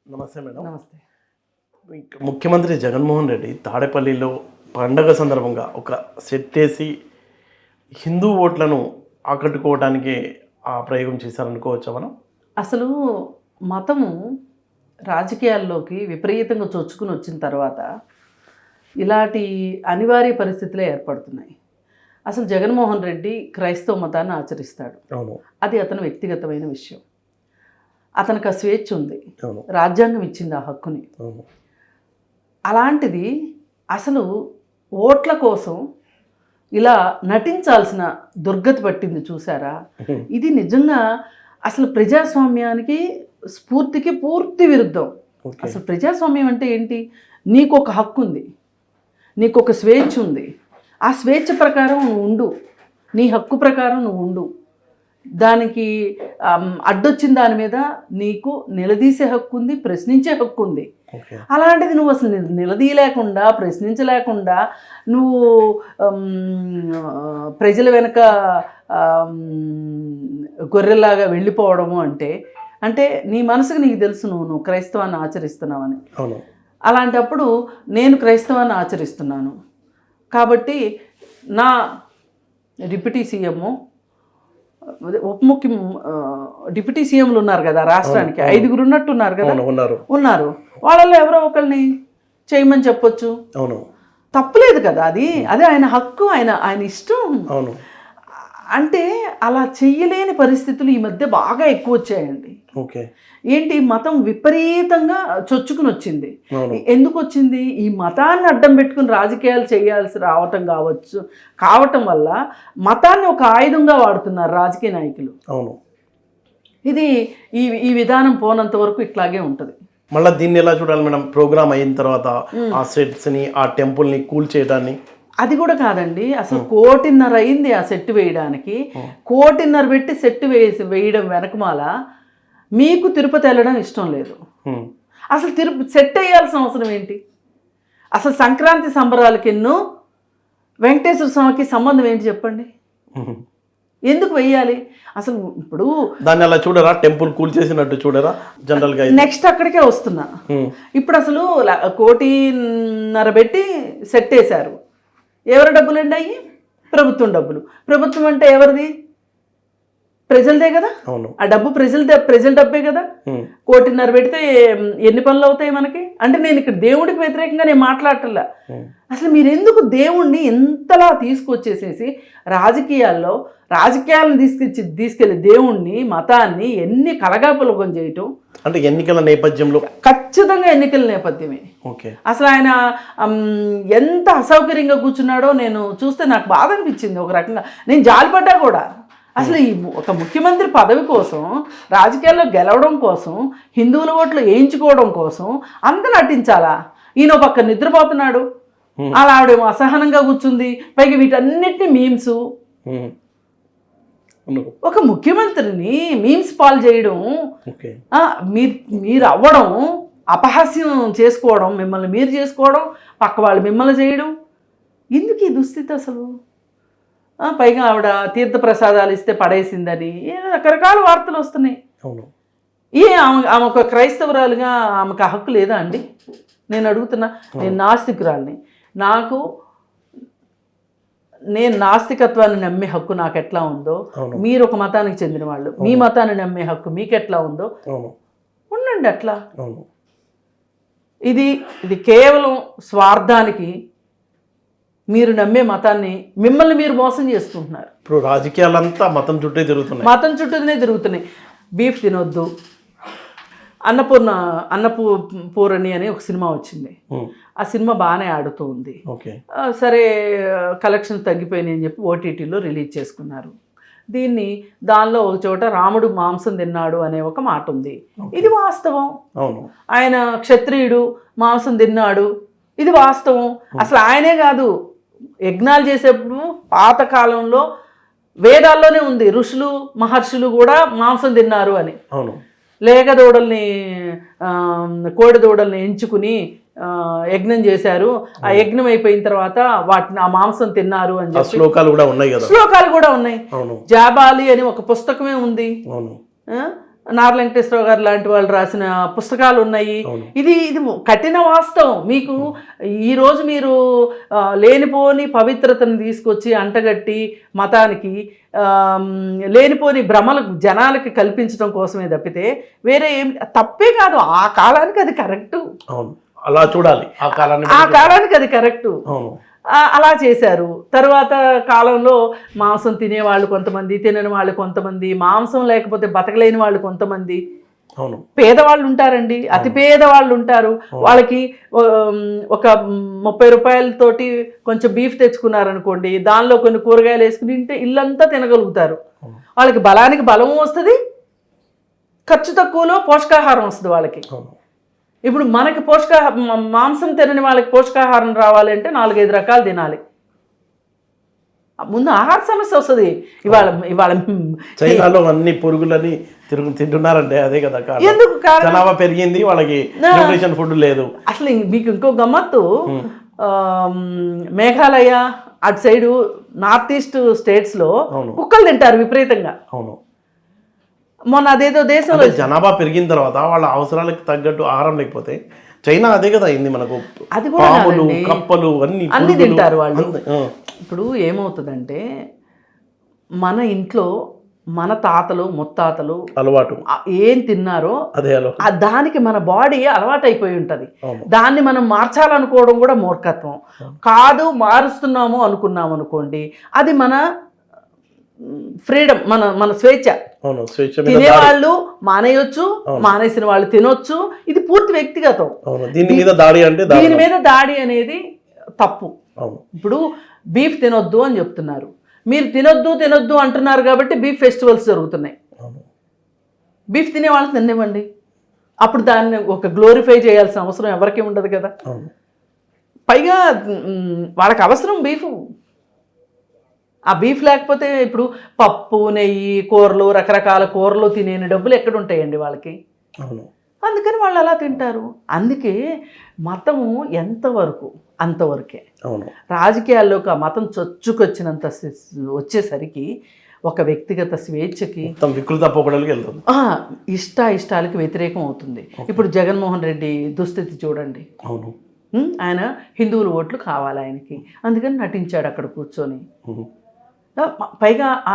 నమస్తే మేడం. నమస్తే. ముఖ్యమంత్రి జగన్మోహన్ రెడ్డి తాడేపల్లిలో పండగ సందర్భంగా ఒక సెట్ వేసి హిందూ ఓట్లను ఆకట్టుకోవడానికి ఆ ప్రయోగం చేశారనుకోవచ్చా మనం? అసలు మతము రాజకీయాల్లోకి విపరీతంగా చొచ్చుకుని వచ్చిన తర్వాత ఇలాంటి అనివార్య పరిస్థితులే ఏర్పడుతున్నాయి. అసలు జగన్మోహన్ రెడ్డి క్రైస్తవ మతాన్ని ఆచరిస్తాడు. అవును. అది అతని వ్యక్తిగతమైన విషయం. అతనికి ఆ స్వేచ్ఛ ఉంది. అవును. రాజ్యాంగం ఇచ్చింది ఆ హక్కుని. అవును. అలాంటిది అసలు ఓట్ల కోసం ఇలా నటించాల్సిన దుర్గతి పట్టింది చూసారా? ఇది నిజంగా అసలు ప్రజాస్వామ్యానికి స్ఫూర్తికి పూర్తి విరుద్ధం. అసలు ప్రజాస్వామ్యం అంటే ఏంటి? నీకు ఒక హక్కు ఉంది, నీకు ఒక స్వేచ్ఛ ఉంది. ఆ స్వేచ్ఛ ప్రకారం నువ్వు ఉండు, నీ హక్కు ప్రకారం నువ్వు ఉండు. దానికి అడ్డొచ్చిన దాని మీద నీకు నిలదీసే హక్కు ఉంది, ప్రశ్నించే హక్కు ఉంది. అలాంటిది నువ్వు అసలు నిలదీయలేకుండా, ప్రశ్నించలేకుండా నువ్వు ప్రజల వెనక గొర్రెలాగా వెళ్ళిపోవడము అంటే నీ మనసుకు నీకు తెలుసు నువ్వు క్రైస్తవాన్ని ఆచరిస్తున్నావని. అలాంటప్పుడు నేను క్రైస్తవాన్ని ఆచరిస్తున్నాను కాబట్టి నా డిప్యూటీ సీఎం, డిప్యూటీ సీఎంలు ఉన్నారు కదా రాష్ట్రానికి, 5 ఉన్నట్టున్నారు కదా, ఉన్నారు. వాళ్ళలో ఎవరో ఒకరిని చేయమని చెప్పొచ్చు. తప్పులేదు కదా, అదే ఆయన హక్కు, ఆయన ఇష్టం. అంటే అలా చెయ్యలేని పరిస్థితులు ఈ మధ్య బాగా ఎక్కువ వచ్చాయండి. ఏంటి, మతం విపరీతంగా చొచ్చుకుని వచ్చింది. ఎందుకు వచ్చింది? ఈ మతాన్ని అడ్డం పెట్టుకుని రాజకీయాలు చేయాల్సి కావటం వల్ల మతాన్ని ఒక ఆయుధంగా వాడుతున్నారు రాజకీయ నాయకులు. ఇది ఈ విధానం పోనంత వరకు ఇట్లాగే ఉంటుంది. మళ్ళీ దీన్ని ఎలా చూడాలి మేడం? ప్రోగ్రామ్ అయిన తర్వాత ఆ సెట్స్ని, ఆ టెంపుల్ని కూల్ చేయడాన్ని, అది కూడా కాదండి. అసలు 1.5 కోటి అయింది ఆ సెట్ వేయడానికి. 1.5 కోటి పెట్టి సెట్ వేయడం వెనకమాల మీకు తిరుపతి వెళ్ళడం ఇష్టం లేదు. అసలు సెట్ వేయాల్సిన అవసరం ఏంటి? అసలు సంక్రాంతి సంబరాలకి వెంకటేశ్వర స్వామికి సంబంధం ఏంటి చెప్పండి? ఎందుకు వెయ్యాలి? అసలు ఇప్పుడు దాన్ని అలా చూడరా? టెంపుల్ కూల్ చేసినట్టు చూడరా? జనరల్గా నెక్స్ట్ అక్కడికే వస్తున్నా. ఇప్పుడు అసలు 1.5 కోటి పెట్టి సెట్ వేశారు. ఎవరి డబ్బులు అండి అయ్యి? ప్రభుత్వం డబ్బులు. ప్రభుత్వం అంటే ఎవరిది? ప్రజలదే కదా. ఆ డబ్బు ప్రజల డబ్బే కదా. 1.5 కోటి పెడితే ఎన్ని పనులు అవుతాయి మనకి? అంటే నేను ఇక్కడ దేవుడికి వ్యతిరేకంగా నేను మాట్లాడటంలా. అసలు మీరు ఎందుకు దేవుణ్ణి ఎంతలా తీసుకొచ్చేసేసి రాజకీయాలను తీసుకెళ్ళి దేవుణ్ణి, మతాన్ని ఎన్ని కలగాపులగం చేయటం? అంటే ఎన్నికల నేపథ్యంలో, ఖచ్చితంగా ఎన్నికల నేపథ్యమే. అసలు ఆయన ఎంత అసౌకర్యంగా కూర్చున్నాడో నేను చూస్తే నాకు బాధ అనిపించింది. ఒక రకంగా నేను జాలిపడ్డా కూడా. అసలు ఈ ఒక ముఖ్యమంత్రి పదవి కోసం, రాజకీయాల్లో గెలవడం కోసం, హిందువుల ఓట్లు వేయించుకోవడం కోసం అంత నటించాలా? ఈయన పక్క నిద్రపోతున్నాడు, అలా ఆవిడేమో అసహనంగా కూర్చుంది. పైగా వీటన్నిటిని మీమ్స్. ఒక ముఖ్యమంత్రిని మీమ్స్ పాలు చేయడం, మీరు అవ్వడం, అపహాస్యం చేసుకోవడం, మిమ్మల్ని మీరు చేసుకోవడం, పక్క వాళ్ళు మిమ్మల్ని చేయడం, ఎందుకు ఈ దుస్థితి అసలు? పైగా ఆవిడ తీర్థ ప్రసాదాలు ఇస్తే పడేసిందని రకరకాల వార్తలు వస్తున్నాయి. ఆమె ఒక క్రైస్తవురాలుగా ఆమెకు హక్కు లేదా అండి? నేను అడుగుతున్నా. నేను నాస్తికురాలిని. నేను నాస్తికత్వాన్ని నమ్మే హక్కు నాకు ఎట్లా ఉందో, మీరు ఒక మతానికి చెందిన వాళ్ళు, మీ మతాన్ని నమ్మే హక్కు మీకు ఎట్లా ఉందో ఉండండి అట్లా. ఇది కేవలం స్వార్థానికి మీరు నమ్మే మతాన్ని మిమ్మల్ని మీరు మోసం చేసుకుంటున్నారు. ఇప్పుడు రాజకీయాలంతా మతం చుట్టూనే తిరుగుతున్నాయి. బీఫ్ తినొద్దు, అన్నపూరణి అని ఒక సినిమా వచ్చింది. ఆ సినిమా బాగానే ఆడుతూ ఉంది. సరే, కలెక్షన్స్ తగ్గిపోయినాయి అని చెప్పి ఓటీటీలో రిలీజ్ చేసుకున్నారు. దానిలో ఒక చోట రాముడు మాంసం తిన్నాడు అనే ఒక మాట ఉంది. ఇది వాస్తవం. ఆయన క్షత్రియుడు, మాంసం తిన్నాడు, ఇది వాస్తవం. అసలు ఆయనే కాదు, యజ్ఞాలు చేసేప్పుడు పాతకాలంలో వేదాల్లోనే ఉంది, ఋషులు మహర్షులు కూడా మాంసం తిన్నారు అని. లేగ దూడల్ని, కోడి దూడల్ని ఎంచుకుని యజ్ఞం చేశారు. ఆ యజ్ఞం అయిపోయిన తర్వాత వాటిని ఆ మాంసం తిన్నారు అని చెప్పి శ్లోకాలు కూడా ఉన్నాయి. జాబాలి అని ఒక పుస్తకమే ఉంది. నారా వెంకటేశ్వరరావు గారు లాంటి వాళ్ళు రాసిన పుస్తకాలు ఉన్నాయి. ఇది కఠిన వాస్తవం. మీకు ఈరోజు మీరు లేనిపోని పవిత్రతను తీసుకొచ్చి అంటగట్టి మతానికి లేనిపోని భ్రమలకు జనాలకి కల్పించడం కోసమే తప్పితే వేరే ఏం తప్పే కాదు. ఆ కాలానికి అది కరెక్టు, అలా చూడాలి. ఆ కాలానికి అది కరెక్టు. అలా చేశారు. తర్వాత కాలంలో మాంసం తినేవాళ్ళు కొంతమంది, తినని వాళ్ళు కొంతమంది, మాంసం లేకపోతే బతకలేని వాళ్ళు కొంతమంది, పేదవాళ్ళు ఉంటారండి, అతి పేదవాళ్ళు ఉంటారు. వాళ్ళకి ఒక 30 రూపాయలతోటి కొంచెం బీఫ్ తెచ్చుకున్నారనుకోండి, దానిలో కొన్ని కూరగాయలు వేసుకుని తింటే ఇల్లంతా తినగలుగుతారు. వాళ్ళకి బలానికి బలం వస్తుంది, ఖర్చు తక్కువలో పోషకాహారం వస్తుంది వాళ్ళకి. ఇప్పుడు మనకి మాంసం తినని వాళ్ళకి పోషకాహారం రావాలంటే 4-5 రకాలు తినాలి. ముందు ఆహార సమస్య వస్తుంది. ఇవాళ చైనాలో అన్ని పురుగులని తింటున్నారంటే అదే కదా ఎందుకు జనాభా పెరిగింది, వాళ్ళకి న్యూట్రిషన్ ఫుడ్ లేదు. అసలు మీకు ఇంకో గమ్మత్తు, మేఘాలయ అటు సైడు నార్త్ ఈస్ట్ స్టేట్స్లో కుక్కలు తింటారు విపరీతంగా. అవును, మొన్న అదేదో దేశంలో జనాభా పెరిగిన తర్వాత వాళ్ళ అవసరాలకు తగ్గట్టు ఆహారం లేకపోతే చైనా అదే కదా అయింది మనకు. అది కూడా పాములు, కప్పలు అన్ని తింటారు వాళ్ళు. ఇప్పుడు ఏమవుతుందంటే మన ఇంట్లో మన తాతలు ముత్తాతలు అలవాటు ఏం తిన్నారో దానికి మన బాడీ అలవాటు అయిపోయి ఉంటుంది. దాన్ని మనం మార్చాలనుకోవడం కూడా మూర్ఖత్వం కాదు. మారుస్తున్నాము అనుకున్నాం అనుకోండి, అది మన ఫ్రీడమ్, మన స్వేచ్ఛ. తినేవాళ్ళు మానేయొచ్చు, మానేసిన వాళ్ళు తినొచ్చు. ఇది పూర్తి వ్యక్తిగతం. దీని మీద దాడి అనేది తప్పు. ఇప్పుడు బీఫ్ తినొద్దు అని చెప్తున్నారు, మీరు తినొద్దు అంటున్నారు కాబట్టి బీఫ్ ఫెస్టివల్స్ జరుగుతున్నాయి. బీఫ్ తినే వాళ్ళని తినేవ్వండి, అప్పుడు దాన్ని ఒక గ్లోరిఫై చేయాల్సిన అవసరం ఎవరికి ఉండదు కదా. పైగా వాళ్ళకి అవసరం బీఫ్. ఆ బీఫ్ లేకపోతే ఇప్పుడు పప్పు, నెయ్యి, కూరలు, రకరకాల కూరలు తినేని డబ్బులు ఎక్కడ ఉంటాయండి వాళ్ళకి. అందుకని వాళ్ళు అలా తింటారు. అందుకే మతము ఎంతవరకు అంతవరకే. రాజకీయాల్లోకి ఆ మతం చొచ్చుకొచ్చినంత వచ్చేసరికి ఒక వ్యక్తిగత స్వేచ్ఛకి, ఇష్టాలకు వ్యతిరేకం అవుతుంది. ఇప్పుడు జగన్మోహన్ రెడ్డి దుస్థితి చూడండి. ఆయన హిందువుల ఓట్లు కావాలి ఆయనకి, అందుకని నటించాడు అక్కడ కూర్చొని. పైగా ఆ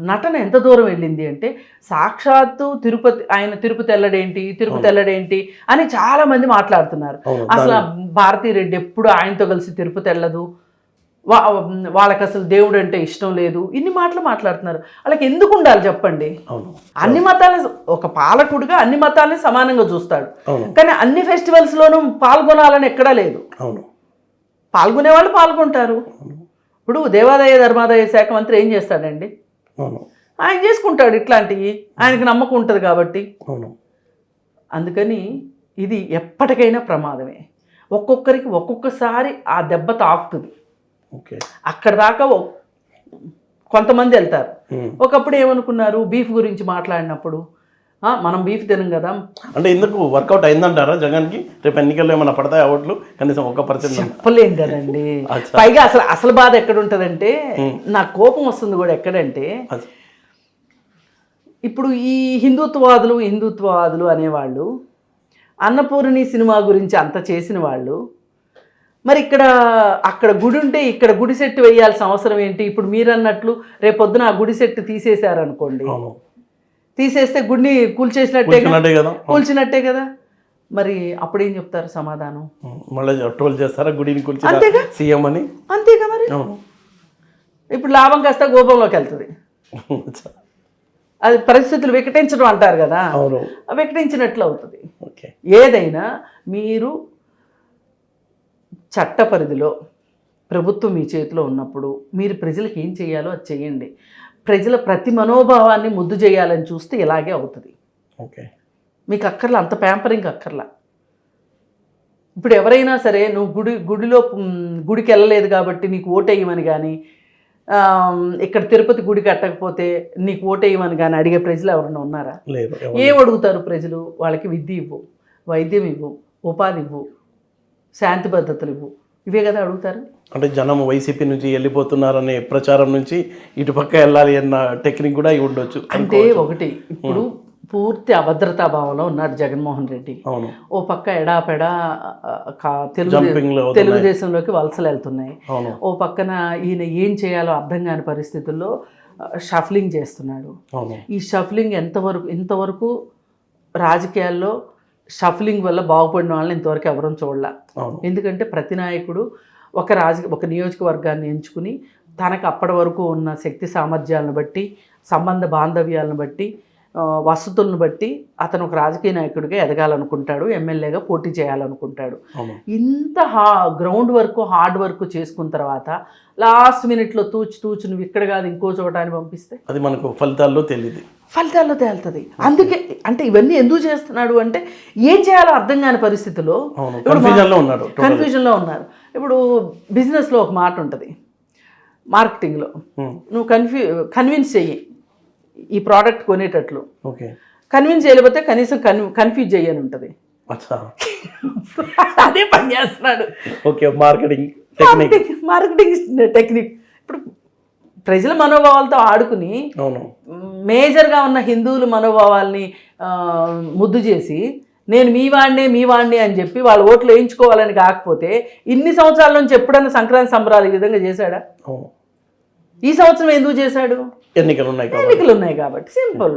నటన ఎంత దూరం వెళ్ళింది అంటే సాక్షాత్తు తిరుపతి వెళ్ళడేంటి అని చాలా మంది మాట్లాడుతున్నారు. అసలు భారతీరెడ్డి ఎప్పుడు ఆయనతో కలిసి తిరుపతి వెళ్ళదు, వాళ్ళకి అసలు దేవుడు అంటే ఇష్టం లేదు, ఇన్ని మాటలు మాట్లాడుతున్నారు. వాళ్ళకి ఎందుకు ఉండాలి చెప్పండి? అన్ని మతాలని, ఒక పాలకుడిగా అన్ని మతాలని సమానంగా చూస్తాడు, కానీ అన్ని ఫెస్టివల్స్లోనూ పాల్గొనాలని ఎక్కడా లేదు. పాల్గొనే వాళ్ళు పాల్గొంటారు. ఇప్పుడు దేవాదాయ ధర్మాదాయ శాఖ మంత్రి ఏం చేస్తాడండి? ఆయన చేసుకుంటాడు ఇట్లాంటివి, ఆయనకి నమ్మకం ఉంటుంది కాబట్టి. అందుకని ఇది ఎప్పటికైనా ప్రమాదమే. ఒక్కొక్కరికి ఒక్కొక్కసారి ఆ దెబ్బ తాకుతుంది. అక్కడ దాకా కొంతమంది వెళ్తారు. ఒకప్పుడు ఏమనుకున్నారు, బీఫ్ గురించి మాట్లాడినప్పుడు మనం బీఫ్ తినం కదా అంటే ఎందుకు వర్కౌట్ అయిందంటారా జగన్కి? రేపు ఎన్నికల్లో ఏమైనా పడతాయి ఓట్లు? కనీసం 1% చెప్పలేం కదండి. పైగా అసలు బాధ ఎక్కడ ఉంటుందంటే, నాకు కోపం వస్తుంది కూడా ఎక్కడంటే, ఇప్పుడు ఈ హిందుత్వవాదులు అనేవాళ్ళు అన్నపూర్ణి సినిమా గురించి అంత చేసిన వాళ్ళు, మరి అక్కడ గుడి ఉంటే ఇక్కడ గుడి సెట్టు వేయాల్సిన అవసరం ఏంటి? ఇప్పుడు మీరు అన్నట్లు రేపొద్దున ఆ గుడి సెట్టు తీసేశారనుకోండి, తీసేస్తే గుడిని కూల్చినట్టే కదా. మరి అప్పుడేం చెప్తారు సమాధానం? ట్రోల్ చేస్తారా గుడిని కూల్చి సీఎం అని? అంతేగా మరి. ఇప్పుడు లాభం కాస్త గోపంలోకి వెళ్తుంది. అది పరిస్థితులు వికటించడం అంటారు కదా, వికటించినట్లు అవుతుంది. ఏదైనా మీరు చట్ట పరిధిలో ప్రభుత్వం మీ చేతిలో ఉన్నప్పుడు మీరు ప్రజలకు ఏం చేయాలో అది చేయండి. ప్రజల ప్రతి మనోభావాన్ని ముద్దు చేయాలని చూస్తే ఇలాగే అవుతుంది. మీకు అక్కర్లా, అంత ప్యాంపరింగ్ అక్కర్లా. ఇప్పుడు ఎవరైనా సరే నువ్వు గుడికి వెళ్ళలేదు కాబట్టి నీకు ఓటేయమని కానీ, ఇక్కడ తిరుపతి గుడి కట్టకపోతే నీకు ఓటేయమని కానీ అడిగే ప్రజలు ఎవరైనా ఉన్నారా? ఏం అడుగుతారు ప్రజలు? వాళ్ళకి విద్య ఇవ్వు, వైద్యం ఇవ్వు, ఉపాధి ఇవ్వు, శాంతి భద్రతలు ఇవ్వు, ఇవే కదా అడుగుతారు. అంటే జనం వైసీపీ నుంచి వెళ్ళిపోతున్నారనే ప్రచారం నుంచి ఇటుపక్క వెళ్ళాలి అన్న టెక్నిక్ కూడా ఉండొచ్చు. అంటే ఒకటి, ఇప్పుడు పూర్తి అభద్రతా భావంలో ఉన్నాడు జగన్మోహన్ రెడ్డి. అవును. ఓ పక్క ఎడాపెడా Jumping లో అవుతున్నాయి. తెలుగుదేశంలోకి వలసలు వెళ్తున్నాయి. అవును. ఓ పక్కన ఈయన ఏం చేయాలో అర్థం కాని పరిస్థితుల్లో షఫ్లింగ్ చేస్తున్నాడు. అవును. ఈ షఫ్లింగ్ ఇంతవరకు రాజకీయాల్లో షఫ్లింగ్ వల్ల బాగుపడిన వాళ్ళని ఇంతవరకు ఎవరూ చూడలే. అవును. ఎందుకంటే ప్రతి నాయకుడు ఒక నియోజకవర్గాన్ని ఎంచుకుని తనకు అప్పటి వరకు ఉన్న శక్తి సామర్థ్యాలను బట్టి, సంబంధ బాంధవ్యాలను బట్టి, వసతులను బట్టి అతను ఒక రాజకీయ నాయకుడిగా ఎదగాలనుకుంటాడు, ఎమ్మెల్యేగా పోటీ చేయాలనుకుంటాడు. అవును. ఇంత గ్రౌండ్ వర్క్, హార్డ్ వర్క్ చేసుకున్న తర్వాత లాస్ట్ మినిట్లో తూచు నువ్వు ఇక్కడ కాదు ఇంకో చోట అని పంపిస్తే అది మనకు ఫలితాల్లో తేలుతుంది. అందుకే అంటే ఇవన్నీ ఎందుకు చేస్తున్నాడు అంటే ఏం చేయాలో అర్థం కాని పరిస్థితిలో కన్ఫ్యూజన్లో ఉన్నారు. ఇప్పుడు బిజినెస్లో ఒక మాట ఉంటుంది, మార్కెటింగ్లో నువ్వు కన్విన్స్ చెయ్యి ఈ ప్రోడక్ట్ కొనేటట్లు, కన్విన్స్ చేయలేకపోతే కనీసం కన్ఫ్యూజ్ చెయ్యని ఉంటుంది. అదే పని చేస్తున్నాడు. Marketing technique. ఇప్పుడు ప్రజల మనోభావాలతో ఆడుకుని మేజర్గా ఉన్న హిందువుల మనోభావాల్ని ముద్దు చేసి నేను మీ వాడిని అని చెప్పి వాళ్ళ ఓట్లు వేయించుకోవాలని కాకపోతే ఇన్ని సంవత్సరాల నుంచి ఎప్పుడన్నా సంక్రాంతి సంబరాలు ఈ విధంగా చేశాడా? ఈ సంవత్సరం ఎందుకు చేశాడు? ఎన్నికలు ఉన్నాయి కాబట్టి సింపుల్.